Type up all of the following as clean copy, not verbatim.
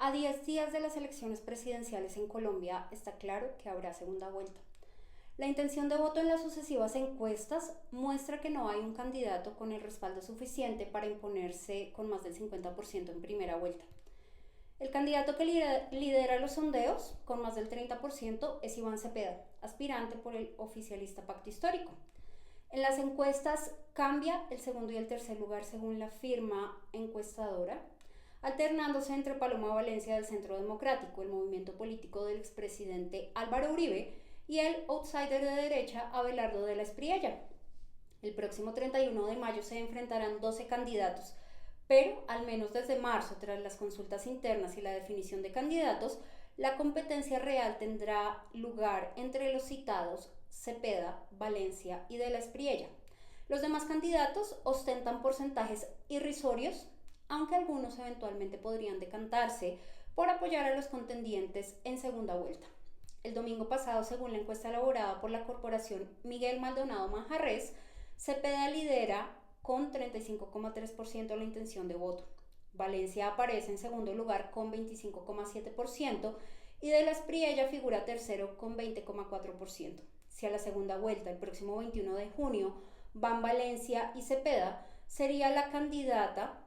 A 10 días de las elecciones presidenciales en Colombia, está claro que habrá segunda vuelta. La intención de voto en las sucesivas encuestas muestra que no hay un candidato con el respaldo suficiente para imponerse con más del 50% en primera vuelta. El candidato que lidera los sondeos, con más del 30%, es Iván Cepeda, aspirante por el oficialista Pacto Histórico. En las encuestas cambia el segundo y el tercer lugar según la firma encuestadora, alternándose entre Paloma Valencia del Centro Democrático, el movimiento político del expresidente Álvaro Uribe, y el outsider de derecha Abelardo de la Espriella. El próximo 31 de mayo se enfrentarán 12 candidatos, pero al menos desde marzo, tras las consultas internas y la definición de candidatos, la competencia real tendrá lugar entre los citados Cepeda, Valencia y de la Espriella. Los demás candidatos ostentan porcentajes irrisorios, aunque algunos eventualmente podrían decantarse por apoyar a los contendientes en segunda vuelta. El domingo pasado, según la encuesta elaborada por la corporación Miguel Maldonado Manjarres, Cepeda lidera con 35,3% la intención de voto. Valencia aparece en segundo lugar con 25,7% y de la Espriella figura tercero con 20,4%. Si a la segunda vuelta, el próximo 21 de junio, van Valencia y Cepeda, sería la candidata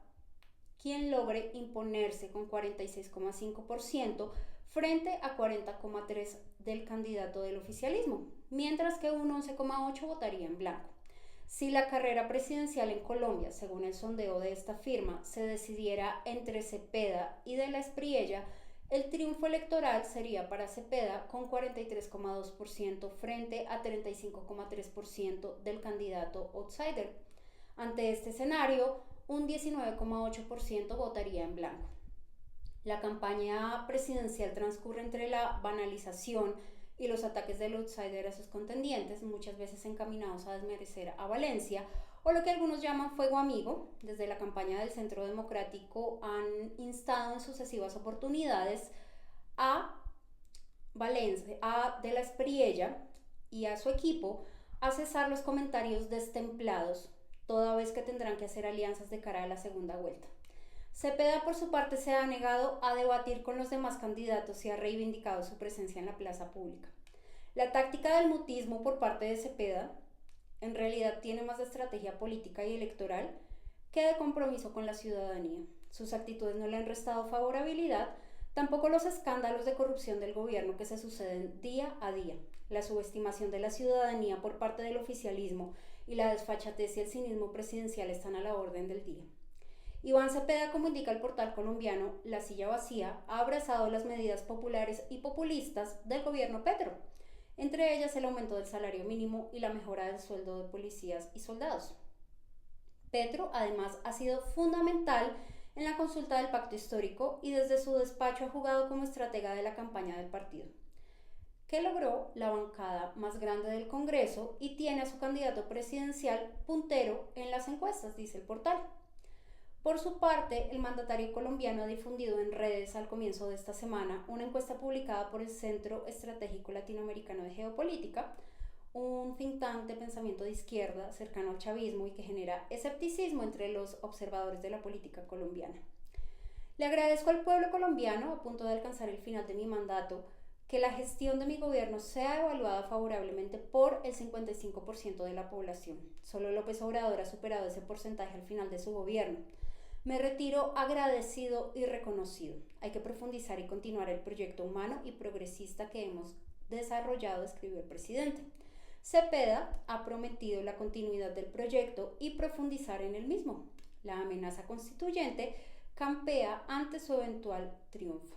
quien logre imponerse con 46,5% frente a 40,3% del candidato del oficialismo, mientras que un 11,8% votaría en blanco. Si la carrera presidencial en Colombia, según el sondeo de esta firma, se decidiera entre Cepeda y de la Espriella, el triunfo electoral sería para Cepeda con 43,2% frente a 35,3% del candidato outsider. Ante este escenario, un 19,8% votaría en blanco. La campaña presidencial transcurre entre la banalización y los ataques del outsider a sus contendientes, muchas veces encaminados a desmerecer a Valencia, o lo que algunos llaman fuego amigo. Desde la campaña del Centro Democrático han instado en sucesivas oportunidades a Valencia, a de la Espriella y a su equipo a cesar los comentarios destemplados, toda vez que tendrán que hacer alianzas de cara a la segunda vuelta. Cepeda, por su parte, se ha negado a debatir con los demás candidatos y ha reivindicado su presencia en la plaza pública. La táctica del mutismo por parte de Cepeda en realidad tiene más de estrategia política y electoral que de compromiso con la ciudadanía. Sus actitudes no le han restado favorabilidad, tampoco los escándalos de corrupción del gobierno que se suceden día a día, la subestimación de la ciudadanía por parte del oficialismo y la desfachatez y el cinismo presidencial están a la orden del día. Iván Cepeda, como indica el portal colombiano La Silla Vacía, ha abrazado las medidas populares y populistas del gobierno Petro, entre ellas el aumento del salario mínimo y la mejora del sueldo de policías y soldados. Petro, además, ha sido fundamental en la consulta del Pacto Histórico y desde su despacho ha jugado como estratega de la campaña del partido, que logró la bancada más grande del Congreso y tiene a su candidato presidencial puntero en las encuestas, dice el portal. Por su parte, el mandatario colombiano ha difundido en redes al comienzo de esta semana una encuesta publicada por el Centro Estratégico Latinoamericano de Geopolítica, un think tank de pensamiento de izquierda cercano al chavismo y que genera escepticismo entre los observadores de la política colombiana. Le agradezco al pueblo colombiano, a punto de alcanzar el final de mi mandato, que la gestión de mi gobierno sea evaluada favorablemente por el 55% de la población. Solo López Obrador ha superado ese porcentaje al final de su gobierno. Me retiro agradecido y reconocido. Hay que profundizar y continuar el proyecto humano y progresista que hemos desarrollado, escribió el presidente. Cepeda ha prometido la continuidad del proyecto y profundizar en el mismo. La amenaza constituyente campea ante su eventual triunfo.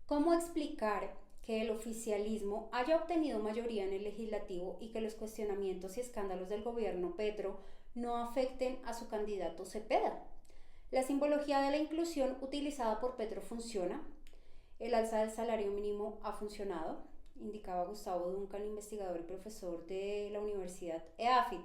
¿Cómo explicar que el oficialismo haya obtenido mayoría en el legislativo y que los cuestionamientos y escándalos del gobierno Petro no afecten a su candidato Cepeda? La simbología de la inclusión utilizada por Petro funciona. El alza del salario mínimo ha funcionado, indicaba Gustavo Duncan, investigador y profesor de la Universidad EAFIT,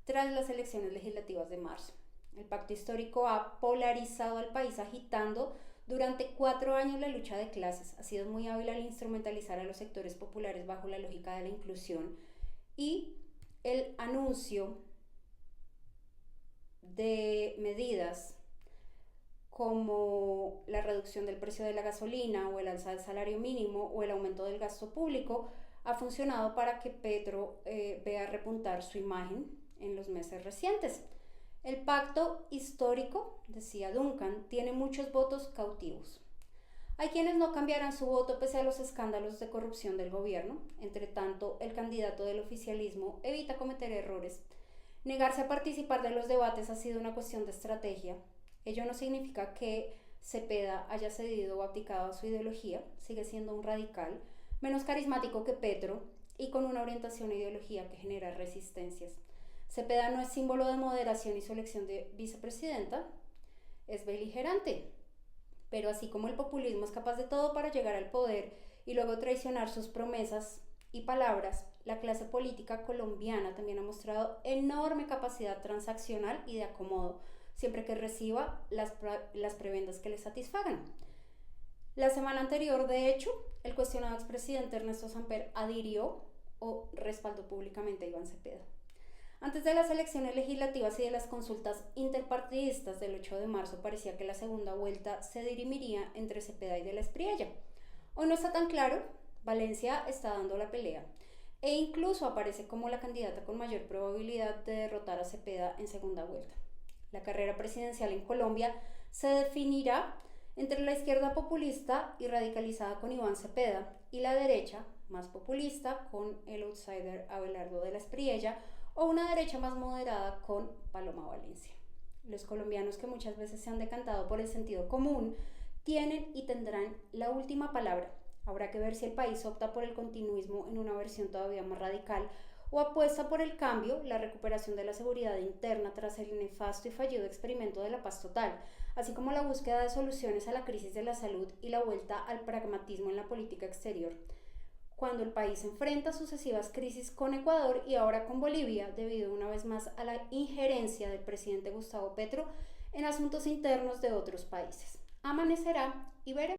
tras las elecciones legislativas de marzo. El pacto histórico ha polarizado al país, agitando durante 4 años la lucha de clases. Ha sido muy hábil al instrumentalizar a los sectores populares bajo la lógica de la inclusión, y el anuncio de medidas como la reducción del precio de la gasolina o el alza del salario mínimo o el aumento del gasto público, ha funcionado para que Petro vea repuntar su imagen en los meses recientes. El pacto histórico, decía Duncan, tiene muchos votos cautivos. Hay quienes no cambiarán su voto pese a los escándalos de corrupción del gobierno. Entre tanto, el candidato del oficialismo evita cometer errores. Negarse a participar de los debates ha sido una cuestión de estrategia. Ello no significa que Cepeda haya cedido o abdicado a su ideología, sigue siendo un radical, menos carismático que Petro y con una orientación e ideología que genera resistencias. Cepeda no es símbolo de moderación y su elección de vicepresidenta, es beligerante. Pero así como el populismo es capaz de todo para llegar al poder y luego traicionar sus promesas y palabras, la clase política colombiana también ha mostrado enorme capacidad transaccional y de acomodo, siempre que reciba las prebendas que le satisfagan. La semana anterior, de hecho, el cuestionado expresidente Ernesto Samper adhirió o respaldó públicamente a Iván Cepeda. Antes de las elecciones legislativas y de las consultas interpartidistas del 8 de marzo, parecía que la segunda vuelta se dirimiría entre Cepeda y de la Espriella. Hoy no está tan claro, Valencia está dando la pelea e incluso aparece como la candidata con mayor probabilidad de derrotar a Cepeda en segunda vuelta. La carrera presidencial en Colombia se definirá entre la izquierda populista y radicalizada con Iván Cepeda y la derecha más populista con el outsider Abelardo de la Espriella o una derecha más moderada con Paloma Valencia. Los colombianos, que muchas veces se han decantado por el sentido común, tienen y tendrán la última palabra. Habrá que ver si el país opta por el continuismo en una versión todavía más radical o apuesta por el cambio, la recuperación de la seguridad interna tras el nefasto y fallido experimento de la paz total, así como la búsqueda de soluciones a la crisis de la salud y la vuelta al pragmatismo en la política exterior. Cuando el país enfrenta sucesivas crisis con Ecuador y ahora con Bolivia, debido una vez más a la injerencia del presidente Gustavo Petro en asuntos internos de otros países. Amanecerá y veremos.